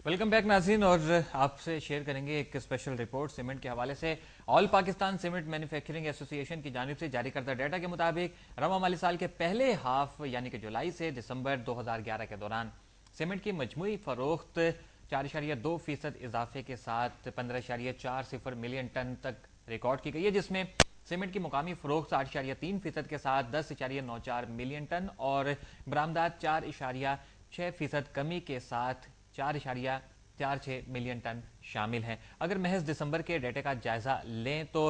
Welcome back नाज़रीन। और आपसे शेयर करेंगे एक स्पेशल रिपोर्ट सीमेंट के हवाले से। All Pakistan cement manufacturing association की जानिब से जारी करदा डाटा के मुताबिक रवा माली साल के पहले हाफ यानी कि जुलाई से दिसंबर 2011 के दौरान सीमेंट की मजमूई फरोख्त 4.2% इजाफे के साथ 15.40 मिलियन टन तक रिकॉर्ड की गई है, जिसमें सीमेंट की मुकामी फरोख्त 8.3% के साथ 10.94 मिलियन टन और बरामदात 4.6% कमी के साथ 4.46 मिलियन टन शामिल हैं। अगर महज दिसंबर के डेटा का जायजा लें तो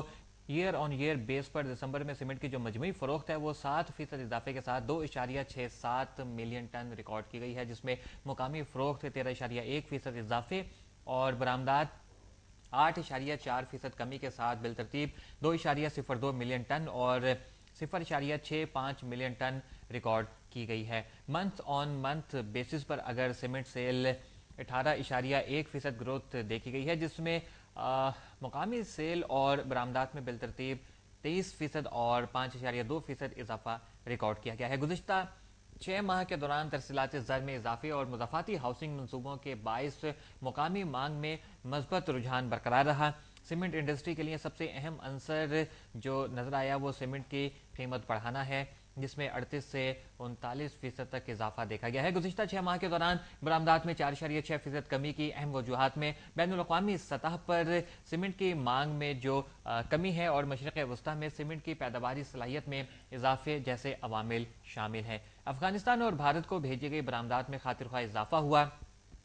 ईयर ऑन ईयर बेस पर दिसंबर में सीमेंट की जो मजमूई फरोख्त है वो 7% इजाफे के साथ 2.67 मिलियन टन रिकॉर्ड की गई है, जिसमें मुकामी फरोख्त 13.1% इजाफे और बरामदात 8.4% कमी के साथ बिलतरतीब 2.02 मिलियन टन और 0.65 मिलियन टन रिकॉर्ड की गई है। मंथ ऑन मंथ बेसिस पर अगर सीमेंट सेल 18.1% ग्रोथ देखी गई है, जिसमें मुकामी सेल और बरामदात में बिलतरतीब 23% और 5.2% इजाफा रिकॉर्ड किया गया है। गुज़िश्ता 6 माह के दौरान तरसीलात ज़र में इजाफे और मुज़ाफ़ाती हाउसिंग मनसूबों के बाइस मुकामी मांग में मस्बत रुझान बरकरार रहा। सीमेंट इंडस्ट्री के लिए सबसे अहम अंसर जो नजर आया वो सीमेंट की कीमत बढ़ाना है, जिसमें 38 से 39% तक इजाफा देखा गया है। गुज़िश्ता 6 माह के दौरान बरामदात में 4.6% कमी की अहम वजूहात में बैनुल-अक़वामी सतह पर सीमेंट की मांग में जो कमी है और मशरिक़ वस्ता में सीमेंट की पैदावारी सलाहियत में इजाफे जैसे अवामिल शामिल हैं। अफगानिस्तान और भारत को भेजी गई बरामदात में खातिरख्वाह इजाफा हुआ,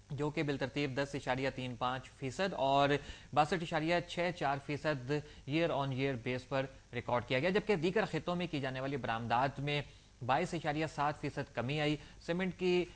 जो कि बिलतरतीब 10.35% और 62.64% ईयर ऑन ईयर बेस पर रिकॉर्ड किया गया, जबकि दीगर खितों में की जाने वाली बरामदात में 22.7% कमी आई। सीमेंट की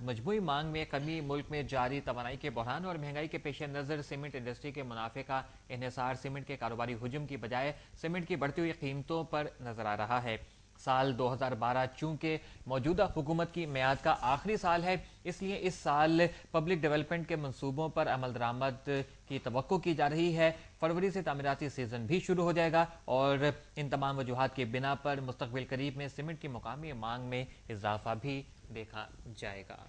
मजमूई मांग में कमी मुल्क में जारी तवानाई के बहरान और महंगाई के पेश नज़र सीमेंट इंडस्ट्री के मुनाफे का इन्हिसार सीमेंट के कारोबारी हुजूम की बजाय सीमेंट की बढ़ती हुई कीमतों पर नजर आ रहा है। साल 2012 चूंकि मौजूदा हुकूमत की मियाद का आखिरी साल है, इसलिए इस साल पब्लिक डेवलपमेंट के मंसूबों पर अमल दरामद की तवक्को की जा रही है। फरवरी से तामीराती सीजन भी शुरू हो जाएगा और इन तमाम वजूहात की बिना पर मुस्तकबिल करीब में सीमेंट की मुकामी मांग में इजाफा भी देखा जाएगा।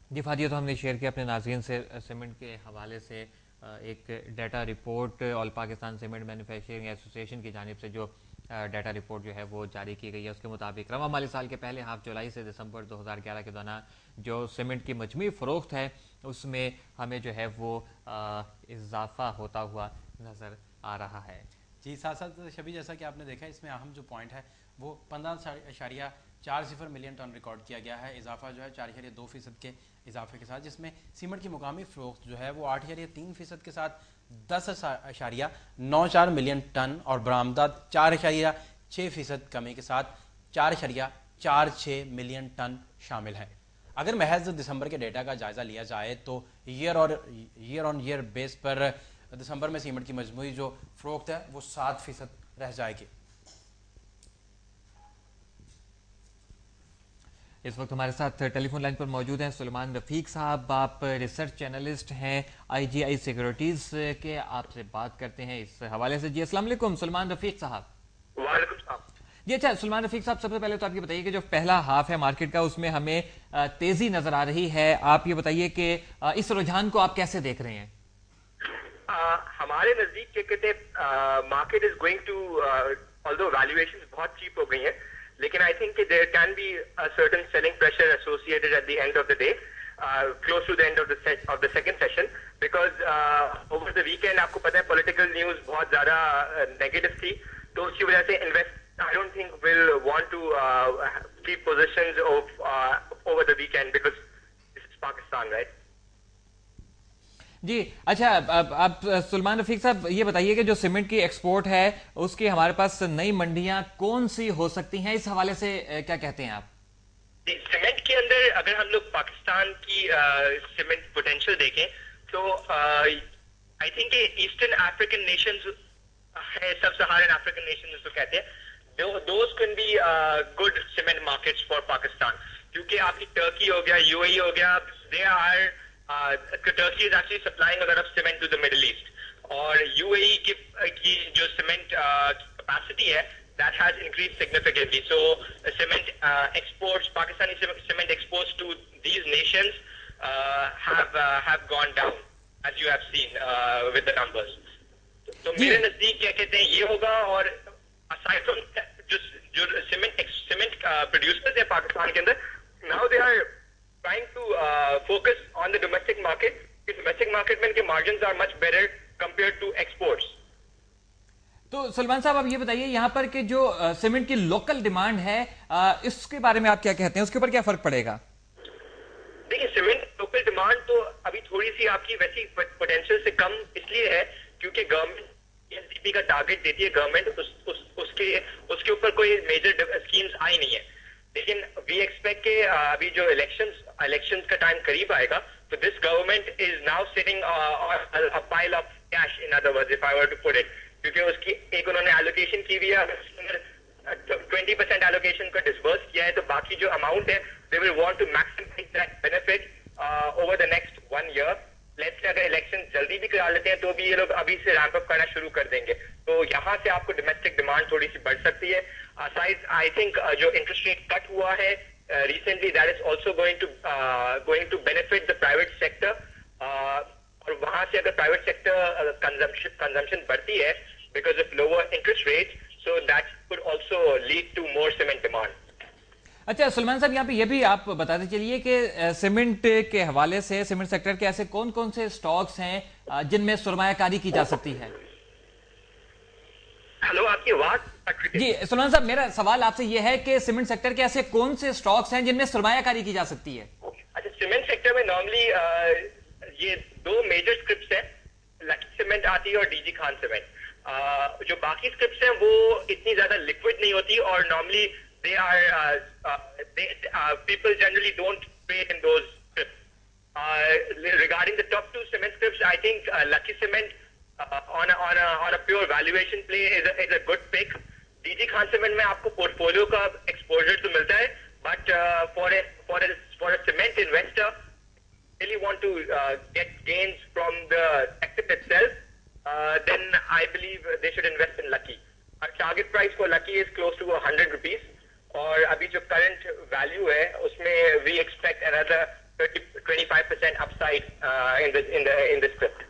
दिफादिया तो हमने शेयर किया अपने नाज़रीन से। सीमेंट के हवाले से एक data report all Pakistan cement manufacturing association की जानिब से जो डाटा रिपोर्ट जो है वो जारी की गई है, उसके मुताबिक रवा माली साल के पहले हाफ जुलाई से दिसंबर 2011 के दौरान जो सीमेंट की मजमूई फ़रोख्त है उसमें हमें जो है वो इजाफा होता हुआ नज़र आ रहा है। जी, साथ साथ शबी, जैसा कि आपने देखा इसमें अहम जो पॉइंट है वो 15.40 मिलियन टन रिकॉर्ड किया गया है। इजाफा जो है 4.2% के इजाफे के साथ, जिसमें सीमेंट की मुकामी फ़रोख्त जो है वो 8.3% के साथ 10.94 मिलियन टन और बरामदात 4.6% कमी के साथ 4.46 मिलियन टन शामिल है। अगर महज दिसंबर के डेटा का जायजा लिया जाए तो ईयर ऑन ईयर बेस पर दिसंबर में सीमेंट की मजमूई जो फ़रोख्त है वो 7% रह जाएगी। इस वक्त हमारे साथ टेलीफोन लाइन पर मौजूद हैं सुलेमान रफीक साहब। आप रिसर्च एनालिस्ट हैं IGI सिक्योरिटीज के, आपसे बात करते हैं इस हवाले से। जी अस्सलाम वालेकुम सुलेमान रफीक साहब। वालेकुम सलाम। जी अच्छा सुलेमान रफीक साहब, सबसे पहले तो आप ये बताइए कि जो पहला हाफ है मार्केट का उसमें हमें तेजी नजर आ रही है। आप ये बताइए कि इस रुझान को आप कैसे देख रहे हैं? हमारे नजदीक क्या कहते हैं, market is going to, although valuations बहुत चीप हो गई हैं, लेकिन I think there can be a certain selling pressure associated at the end of the day, close to the end of the second session, because over the weekend आपको पता है political news बहुत ज्यादा negative थी, तो उसकी वजह से invest I don't think will want to keep positions off over the weekend because this is Pakistan, right? जी अच्छा, आप सुलेमान रफीक साहब ये बताइए कि जो सीमेंट की एक्सपोर्ट है उसकी हमारे पास नई मंडियां कौन सी हो सकती हैं, इस हवाले से क्या कहते हैं आप? सीमेंट के अंदर अगर हम लोग पाकिस्तान की सीमेंट पोटेंशियल देखें तो I think eastern African nations है, सब सहारन अफ्रीकन नेशंस जिसको कहते हैं, those can be good cement markets for Pakistan, क्योंकि आपकी टर्की हो गया, UAE हो गया, they are Turkey is actually supplying a lot of cement to the Middle East. और UAE की जो cement capacity है, that has increased significantly. So cement exports, Pakistani cement exports to these nations have gone down, as you have seen with the numbers. तो मेरे नजदीक क्या कहते हैं ये होगा. और aside from जो cement producers है पाकिस्तान के अंदर, now they are trying to focus on the domestic market. The domestic market में इनके margins are much better compared to exports. तो सलमान साहब, आप ये बताइए यहाँ पर कि जो सीमेंट की लोकल डिमांड है, इसके बारे में आप क्या कहते हैं, उसके ऊपर क्या फर्क पड़ेगा? देखिए, सीमेंट लोकल डिमांड तो अभी थोड़ी सी आपकी वैसी पोटेंशियल से कम इसलिए है क्योंकि गवर्नमेंट एसडीपी का टारगेट देती है. गवर्नमेंट उसके ऊपर कोई मेजर स्कीम्स आई नहीं है. लेकिन वी एक्सपेक्ट के अभी जो इलेक्शंस का टाइम करीब आएगा, तो this government is now sitting a pile of cash, in other words, if I were to put it, क्योंकि उसकी एक उन्होंने एलोकेशन की हुई है. 20% एलोकेशन का डिस्बर्स किया है, तो बाकी जो अमाउंट है they will want to maximise that benefit over the next 1 year. Let's say अगर इलेक्शन जल्दी भी करा लेते हैं तो भी ये लोग अभी से रैंप अप करना शुरू कर देंगे, तो यहाँ से आपको डोमेस्टिक डिमांड थोड़ी सी बढ़ सकती है. साइड आई थिंक जो इंटरेस्ट रेट कट हुआ है recently, that is also going to benefit the private sector. और वहां से अगर प्राइवेट सेक्टर कंजम्पशन बढ़ती है because of lower interest rate, so that could also lead to more cement demand. अच्छा सलमान साहब, यहाँ पे ये भी आप बताते चलिए कि सीमेंट के हवाले से सीमेंट सेक्टर के ऐसे कौन कौन से स्टॉक्स हैं जिनमें सरमायाकारी की जा सकती है? हेलो, आपकी आवाज जी सलमान साहब, मेरा सवाल आपसे ये है कि सीमेंट सेक्टर के ऐसे कौन से स्टॉक्स हैं जिनमें सरमायाकारी की जा सकती है? अच्छा, सीमेंट सेक्टर में नॉर्मली ये 2 मेजर स्क्रिप्ट्स हैं, लकी सीमेंट आती है और डीजी खान सीमेंट. जो बाकी स्क्रिप्ट्स हैं वो इतनी ज्यादा लिक्विड नहीं होती और normally they are people generally don't trade in those scripts. Regarding the top 2 cement scripts, I think Lucky Cement on a pure valuation play is a good pick. DG Khan Cement में आपको portfolio का exposure तो मिलता है, but for a cement investor really want to get gains from the sector itself, then I believe they should invest in Lucky. Our target price for Lucky is close to 100 rupees. और अभी जो current value है उसमें we expect another 25% upside in the script.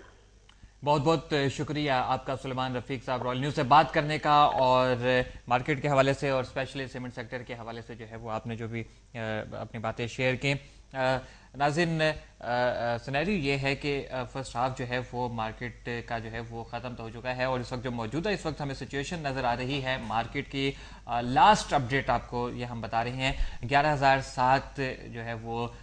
बहुत बहुत शुक्रिया आपका सुलेमान रफीक साहब, रॉयल न्यूज़ से बात करने का, और मार्केट के हवाले से और स्पेशली सीमेंट सेक्टर के हवाले से जो है वो आपने जो भी अपनी बातें शेयर की. नाज़रीन, सिनेरियो ये है कि फर्स्ट हाफ जो है वो मार्केट का जो है वो ख़त्म तो हो चुका है, और इस वक्त जो मौजूदा इस वक्त हमें सिचुएशन नज़र आ रही है मार्केट की, लास्ट अपडेट आपको ये हम बता रहे हैं. 11,007 जो है वो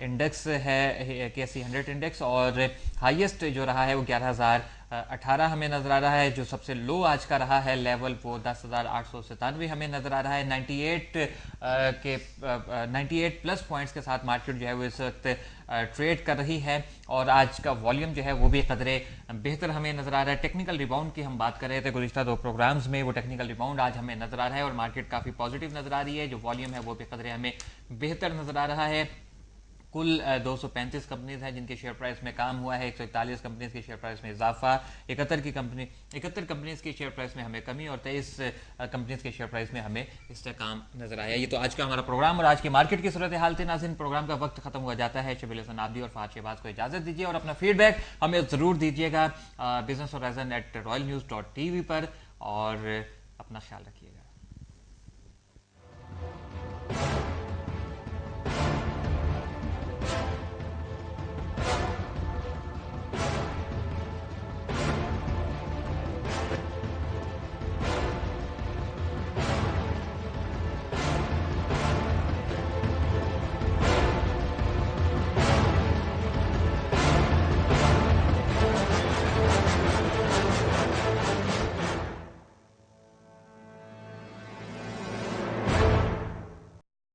इंडेक्स है KSE 100 इंडेक्स, और हाईएस्ट जो रहा है वो 11,018 हमें नजर आ रहा है. जो सबसे लो आज का रहा है लेवल वो 10,897 हमें नजर आ रहा है. 98 प्लस पॉइंट्स के साथ मार्केट जो है वो इस वक्त ट्रेड कर रही है, और आज का वॉल्यूम जो है वो भी कदरे बेहतर हमें नजर आ रहा है. टेक्निकल रिबाउंड की हम बात कर रहे थे गुज़िश्ता 2 प्रोग्राम्स में, वो टेक्निकल रिबाउंड आज हमें नजर आ रहा है और मार्केट काफी पॉजिटिव नजर आ रही है. जो वॉल्यूम है वो भी कदरे हमें बेहतर नजर आ रहा है. कुल 235 कंपनीज हैं जिनके शेयर प्राइस में काम हुआ है. 141 कंपनीज के शेयर प्राइस में इजाफा, 71 कंपनीज के शेयर प्राइस में हमें कमी, और 23 कंपनीज के शेयर प्राइस में हमें इसका काम नजर आया. ये तो आज का हमारा प्रोग्राम और आज की मार्केट की सूरत हाल थी. नाज़रीन, प्रोग्राम का वक्त खत्म हुआ जाता है. शबील हसन आबदी और फहद शहबाज को इजाजत दीजिए, और अपना फीडबैक हमें जरूर दीजिएगा business horizon@royalnews.tv पर, और अपना ख्याल रखिए.